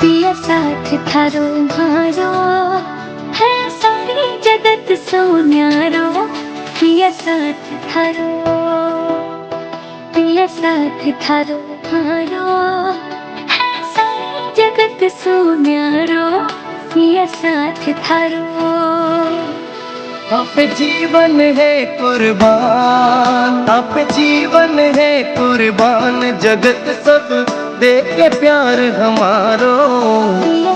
पिया साथ थारो मारो है सारी जगत सोन्यारो पिया साथ थारो मारो है सारी जगत सोन्यारो पिया साथ थारो आप जीवन है कुर्बान, आप जीवन है कुर्बान, जगत सब देख के प्यार हमारो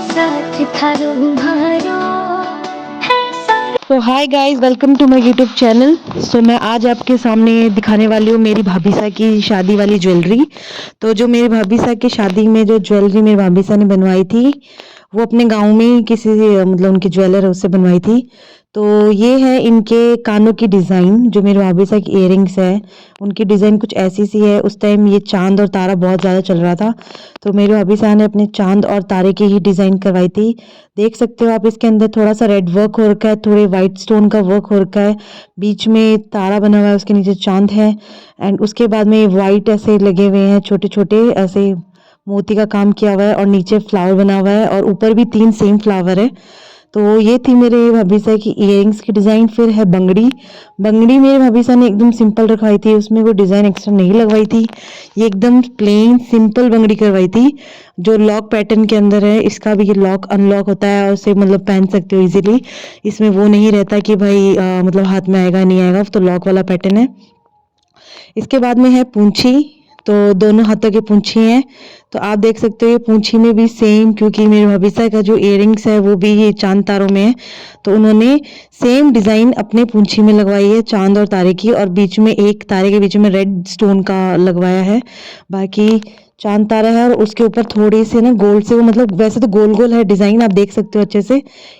साथ थारो मारो। तो hi guys, welcome to my YouTube channel. So मैं आज आपके सामने दिखाने वाली हूँ मेरी भाभी सा की शादी वाली ज्वेलरी। तो जो मेरी भाभी सा की शादी में जो ज्वेलरी मेरी भाभी सा ने बनवाई थी वो अपने गांव में किसी मतलब उनके ज्वेलर है उससे बनवाई थी। तो ये है इनके कानों की डिज़ाइन, जो मेरे भाभी सा की इयररिंग्स है उनकी डिज़ाइन कुछ ऐसी सी है। उस टाइम ये चांद और तारा बहुत ज़्यादा चल रहा था, तो मेरे भाभी साहब ने अपने चांद और तारे की ही डिज़ाइन करवाई थी। देख सकते हो आप, इसके अंदर थोड़ा सा रेड वर्क हो रखा है, थोड़े वाइट स्टोन का वर्क हो रखा है, बीच में तारा बना हुआ है, उसके नीचे चांद है एंड उसके बाद में वाइट ऐसे लगे हुए हैं, छोटे छोटे ऐसे मोती का काम किया हुआ है और नीचे फ्लावर बना हुआ है और ऊपर भी 3 सेम फ्लावर है। तो ये थी मेरे भाभी साहब की इयररिंग्स की डिज़ाइन। फिर है बंगड़ी। बंगड़ी मेरे भाभी साहब ने एकदम सिंपल रखवाई थी, उसमें कोई डिज़ाइन एक्स्ट्रा नहीं लगवाई थी। ये एकदम प्लेन सिंपल बंगड़ी करवाई थी जो लॉक पैटर्न के अंदर है। इसका भी ये लॉक अनलॉक होता है और उसे मतलब पहन सकते हो इजीली। इसमें वो नहीं रहता कि भाई मतलब हाथ में आएगा नहीं आएगा, तो लॉक वाला पैटर्न है। इसके बाद में है पूंछी। तो दोनों हाथों की पूंछी है, तो आप देख सकते हो ये पूंछी में भी सेम, क्योंकि मेरे भाभी साहब का जो इयररिंग्स है वो भी ये चांद तारों में है, तो उन्होंने सेम डिज़ाइन अपने पूंछी में लगवाई है चांद और तारे की, और बीच में एक तारे के बीच में रेड स्टोन का लगवाया है। बाकी चांद तारा है और उसके ऊपर थोड़ी से ना गोल्ड से, वो मतलब वैसे तो गोल गोल है डिज़ाइन, आप देख सकते हो अच्छे से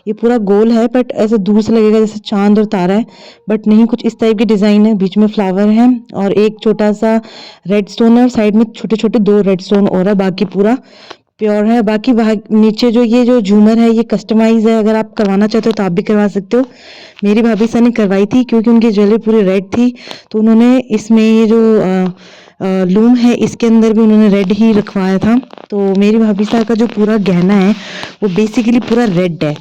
ये पूरा गोल है, बट ऐसे दूर से लगेगा जैसे चांद और तारा है, बट नहीं, कुछ इस टाइप की डिज़ाइन है। बीच में फ्लावर है और एक छोटा सा रेड स्टोन है और साइड में छोटे छोटे 2 रेड स्टोन और है, बाकी पूरा प्योर है। बाकी नीचे जो ये जो झूमर है ये कस्टमाइज है, अगर आप करवाना चाहते हो तो आप भी करवा सकते हो। मेरी भाभी साहब ने करवाई थी क्योंकि उनकी ज्वेलरी पूरी रेड थी, तो उन्होंने इसमें ये जो लूम है इसके अंदर भी उन्होंने रेड ही रखवाया था। तो मेरी भाभी साहब का जो पूरा गहना है वो बेसिकली पूरा रेड है,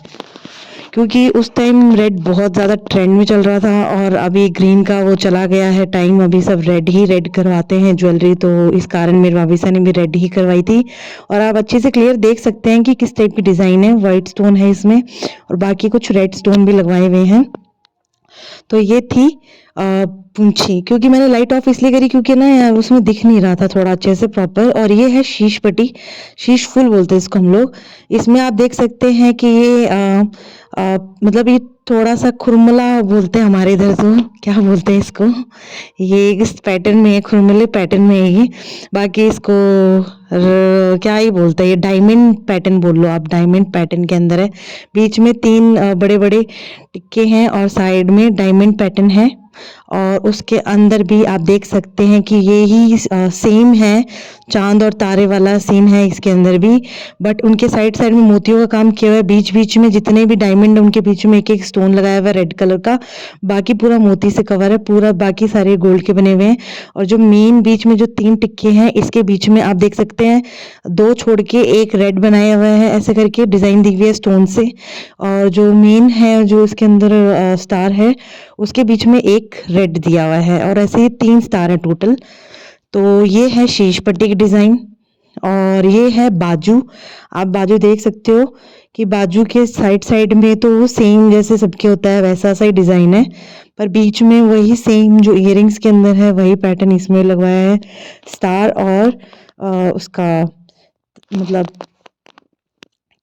क्योंकि उस टाइम रेड बहुत ज़्यादा ट्रेंड में चल रहा था और अभी ग्रीन का वो चला गया है टाइम, अभी सब रेड ही रेड करवाते हैं ज्वेलरी, तो इस कारण मेरी भाभी साहब ने भी रेड ही करवाई थी। और आप अच्छे से क्लियर देख सकते हैं कि किस टाइप की डिज़ाइन है। वाइट स्टोन है इसमें और बाकी कुछ रेड स्टोन भी लगवाए हुए हैं। तो ये थी पूंछी, क्योंकि मैंने लाइट ऑफ इसलिए करी क्योंकि ना यार उसमें दिख नहीं रहा था थोड़ा अच्छे से प्रॉपर। और ये है शीश पट्टी, शीश फुल बोलते हैं इसको हम लोग। इसमें आप देख सकते हैं कि ये मतलब ये थोड़ा सा खुरमला बोलते हैं हमारे इधर, तो क्या बोलते हैं इसको, ये इस पैटर्न में है, खुरमले पैटर्न में है ये। बाकी इसको क्या ही बोलते हैं, ये डायमंड पैटर्न बोल लो आप, डायमंड पैटर्न के अंदर है। बीच में 3 बड़े बड़े टिक्के हैं और साइड में डायमंड पैटर्न है, और उसके अंदर भी आप देख सकते हैं कि ये ही सेम है, चांद और तारे वाला सीन है इसके अंदर भी, बट उनके साइड साइड में मोतियों का काम किया हुआ है। बीच बीच में जितने भी डायमंड उनके बीच में एक एक स्टोन लगाया हुआ है रेड कलर का, बाकी पूरा मोती से कवर है पूरा, बाकी सारे गोल्ड के बने हुए हैं। और जो मेन बीच में जो 3 टिक्के हैं इसके बीच में आप देख सकते हैं 2 छोड़ के एक रेड बनाया हुआ है, ऐसे करके डिज़ाइन दी हुई है स्टोन से। और जो मेन है जो इसके अंदर स्टार है उसके बीच में एक रेड दिया हुआ है, और ऐसे ही 3 स्टार है टोटल। तो ये है शीश पट्टी की डिज़ाइन। और ये है बाजू। आप बाजू देख सकते हो कि बाजू के साइड साइड में तो सेम जैसे सबके होता है वैसा सा ही डिज़ाइन है, पर बीच में वही सेम जो इयररिंग्स के अंदर है वही पैटर्न इसमें लगवाया है, स्टार और उसका मतलब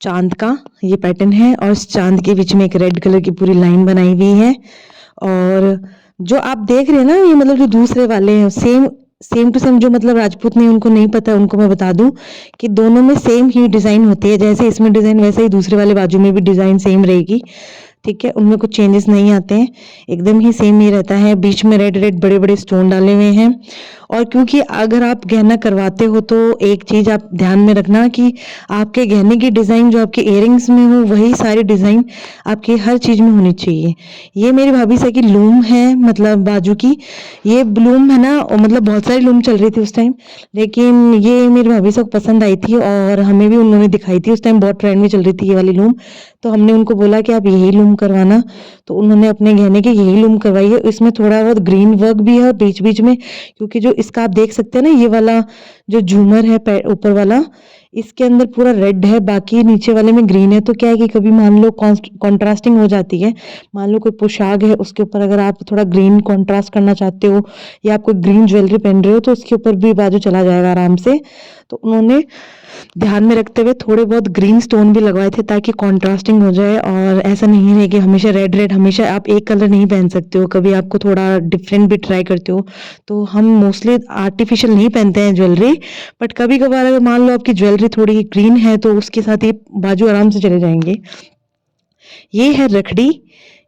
चांद का ये पैटर्न है, और इस चांद के बीच में एक रेड कलर की पूरी लाइन बनाई हुई है। और जो आप देख रहे हैं ना, ये मतलब जो दूसरे वाले हैं सेम टू सेम, जो मतलब राजपूत नहीं उनको नहीं पता, उनको मैं बता दूं कि दोनों में सेम ही डिज़ाइन होती है, जैसे इसमें डिज़ाइन वैसे ही दूसरे वाले बाजू में भी डिज़ाइन सेम रहेगी। ठीक है, उनमें कुछ चेंजेस नहीं आते हैं, एकदम ही सेम ही रहता है। बीच में रेड रेड बड़े बड़े स्टोन डाले हुए हैं और क्योंकि अगर आप गहना करवाते हो तो एक चीज़ आप ध्यान में रखना कि आपके गहने की डिज़ाइन जो आपके इयररिंग्स में हो वही सारी डिज़ाइन आपकी हर चीज़ में होनी चाहिए। ये मेरी भाभी से की लूम है, मतलब बाजू की ये लूम है ना, और मतलब बहुत सारी लूम चल रही थी उस टाइम, लेकिन ये मेरी भाभी से पसंद आई थी और हमें भी उन्होंने दिखाई थी। उस टाइम बहुत ट्रेंड में चल रही थी ये वाली लूम, तो हमने उनको बोला कि आप यही लूम करवाना, तो उन्होंने अपने गहने की यही लूम करवाई है। इसमें थोड़ा बहुत ग्रीन वर्क भी है बीच बीच में, क्योंकि जो इसका आप देख सकते हैं ना, ये वाला जो झूमर है ऊपर वाला, इसके अंदर पूरा रेड है, बाकी नीचे वाले में ग्रीन है। तो क्या है कि कभी मान लो कॉन्ट्रास्टिंग हो जाती है, मान लो कोई पोशाक है उसके ऊपर अगर आप थोड़ा ग्रीन कॉन्ट्रास्ट करना चाहते हो या आप कोई ग्रीन ज्वेलरी पहन रहे हो तो उसके ऊपर भी बाजू चला जाएगा आराम से। तो उन्होंने ध्यान में रखते हुए थोड़े बहुत ग्रीन स्टोन भी लगवाए थे ताकि कॉन्ट्रास्टिंग हो जाए, और ऐसा नहीं है कि हमेशा रेड रेड, हमेशा आप एक कलर नहीं पहन सकते हो, कभी आपको थोड़ा डिफरेंट भी ट्राई करते हो। तो हम मोस्टली आर्टिफिशियल नहीं पहनते हैं ज्वेलरी, बट कभी कभार अगर मान लो आपकी ज्वेलरी थोड़ी ग्रीन है तो उसके साथ ये बाजू आराम से चले जाएंगे। ये है रखड़ी,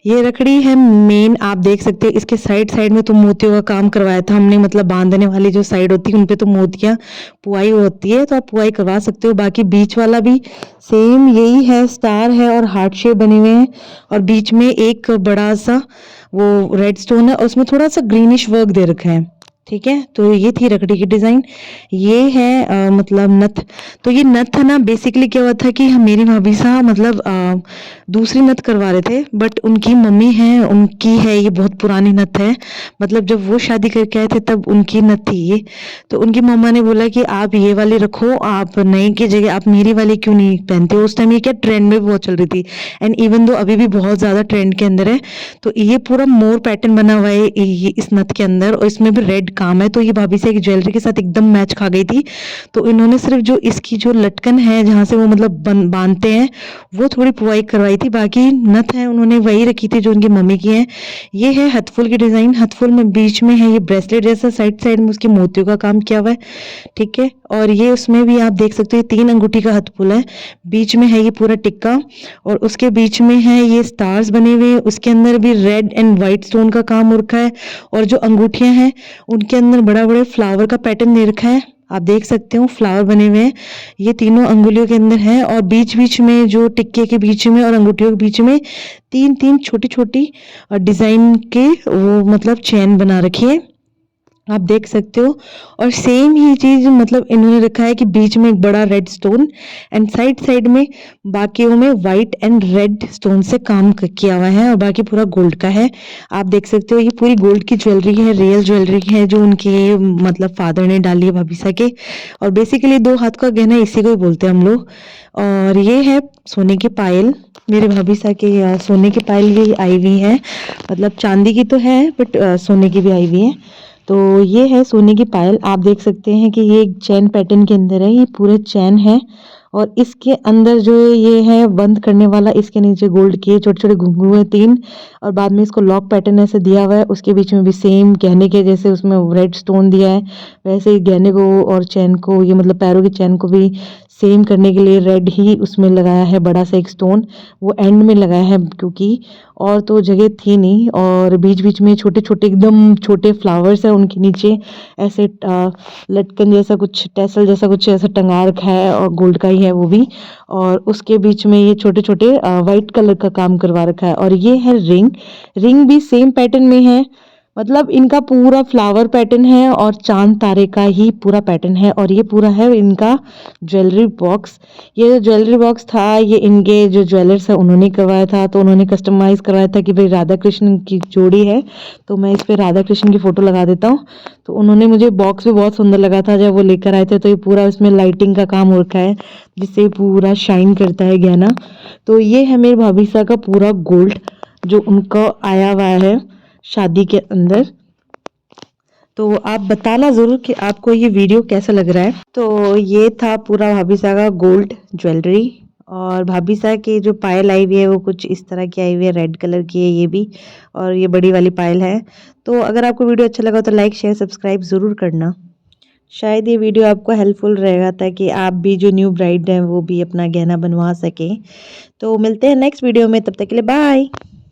ये रखड़ी है मेन, आप देख सकते हैं इसके साइड साइड में तो मोतियों का काम करवाया था हमने, मतलब बांधने वाली जो साइड होती है उन पे तो मोतियां पुआई होती है, तो आप पुआई करवा सकते हो। बाकी बीच वाला भी सेम यही है, स्टार है और हार्ट शेप बने हुए हैं, और बीच में एक बड़ा सा वो रेड स्टोन है और उसमें थोड़ा सा ग्रीनिश वर्क दे रखा है। ठीक है, तो ये थी रखड़ी की डिजाइन। ये है मतलब नथ। तो ये नथ है ना, बेसिकली क्या हुआ था कि मेरी भाभी साहब मतलब दूसरी नथ करवा रहे थे, बट उनकी मम्मी है, उनकी है ये बहुत पुरानी नथ है, मतलब जब वो शादी करके आए थे तब उनकी नथ थी ये। तो उनकी मम्मा ने बोला कि आप ये वाली रखो, आप नई की जगह आप मेरी वाली क्यों नहीं पहनते हो। उस टाइम ये क्या ट्रेंड में बहुत चल रही थी, एंड इवन दो अभी भी बहुत ज्यादा ट्रेंड के अंदर है। तो ये पूरा मोर पैटर्न बना हुआ है ये इस नथ के अंदर, और इसमें भी रेड काम है, तो ये भाभी से एक ज्वेलरी के साथ एकदम मैच खा गई थी। तो इन्होंने सिर्फ जो इसकी जो लटकन है जहां से वो मतलब बांधते हैं वो थोड़ी पुआई करवाई थी, बाकी नथ है उन्होंने वही रखी थी जो उनकी मम्मी की है। ये है हथफुल की डिजाइन, हथफुल में बीच में है ये ब्रेसलेट जैसा, साइड साइड में उसके मोतियों का काम किया हुआ है। ठीक है, और ये उसमें भी आप देख सकते हो 3 अंगूठी का हथफुल है, बीच में है ये पूरा टिक्का, और उसके बीच में है ये स्टार्स बने हुए, उसके अंदर भी रेड एंड व्हाइट स्टोन का काम हो रखा है, और जो अंगूठियां हैं उनके अंदर बड़ा बड़ा फ्लावर का पैटर्न दे रखा है, आप देख सकते हो फ्लावर बने हुए हैं, ये तीनों अंगुलियों के अंदर है। और बीच बीच में जो टिक्के के बीच में और अंगूठियों के बीच में 3 छोटी छोटी डिजाइन के वो मतलब चैन बना रखी है, आप देख सकते हो। और सेम ही चीज मतलब इन्होंने रखा है कि बीच में एक बड़ा red stone and side side में बाकियों में व्हाइट एंड रेड स्टोन से काम किया हुआ है, और बाकी पूरा गोल्ड का है। आप देख सकते हो ये पूरी गोल्ड की ज्वेलरी है, रियल ज्वेलरी है जो उनके मतलब फादर ने डाली है भाभीसा के, और बेसिकली 2 हाथ का गहना इसी को ही बोलते हैं हम लोग। और ये है सोने की पायल, मेरे भाभीसा के सोने की पायल भी आई हुई है, मतलब चांदी की तो है बट सोने की भी आई हुई है। तो ये है सोने की पायल, आप देख सकते हैं कि ये एक चैन पैटर्न के अंदर है, ये पूरे चैन है, और इसके अंदर जो ये है बंद करने वाला, इसके नीचे गोल्ड के छोटे छोटे घुंघरू हैं 3, और बाद में इसको लॉक पैटर्न ऐसे दिया हुआ है। उसके बीच में भी सेम गहने के जैसे उसमें रेड स्टोन दिया है, वैसे ही गहने को और चैन को, ये मतलब पैरों की चैन को भी सेम करने के लिए रेड ही उसमें लगाया है, बड़ा सा एक स्टोन वो एंड में लगाया है क्योंकि और तो जगह थी नहीं। और बीच बीच में छोटे छोटे एकदम छोटे फ्लावर्स है, उनके नीचे ऐसे लटकन जैसा कुछ, टैसल जैसा कुछ ऐसा टंगा रखा है, और गोल्ड का ही है वो भी। और उसके बीच में ये छोटे छोटे वाइट कलर का काम करवा रखा है। और ये है रिंग, रिंग भी सेम पैटर्न में है, मतलब इनका पूरा फ्लावर पैटर्न है और चांद तारे का ही पूरा पैटर्न है। और ये पूरा है इनका ज्वेलरी बॉक्स, ये जो ज्वेलरी बॉक्स था ये इनके जो ज्वेलर्स है उन्होंने करवाया था, तो उन्होंने कस्टमाइज करवाया था कि भाई राधा कृष्ण की जोड़ी है, तो मैं इस पे राधा कृष्ण की फोटो लगा देता हूँ। तो उन्होंने, मुझे बॉक्स भी बहुत सुंदर लगा था जब वो लेकर आए थे, तो ये पूरा इसमें लाइटिंग का काम हो रखा है जिससे पूरा शाइन करता है गहना। तो ये है मेरे भाभीसा का पूरा गोल्ड जो उनका आया हुआ है शादी के अंदर। तो आप बताना जरूर कि आपको ये वीडियो कैसा लग रहा है। तो ये था पूरा भाभीसा का गोल्ड ज्वेलरी, और भाभीसा की जो पायल आई हुई है वो कुछ इस तरह की आई हुई है, रेड कलर की है ये भी, और ये बड़ी वाली पायल है। तो अगर आपको वीडियो अच्छा लगा तो लाइक शेयर सब्सक्राइब ज़रूर करना, शायद ये वीडियो आपको हेल्पफुल रहेगा ताकि आप भी जो न्यू ब्राइड हैं वो भी अपना गहना बनवा सकें। तो मिलते हैं नेक्स्ट वीडियो में, तब तक के लिए बाय।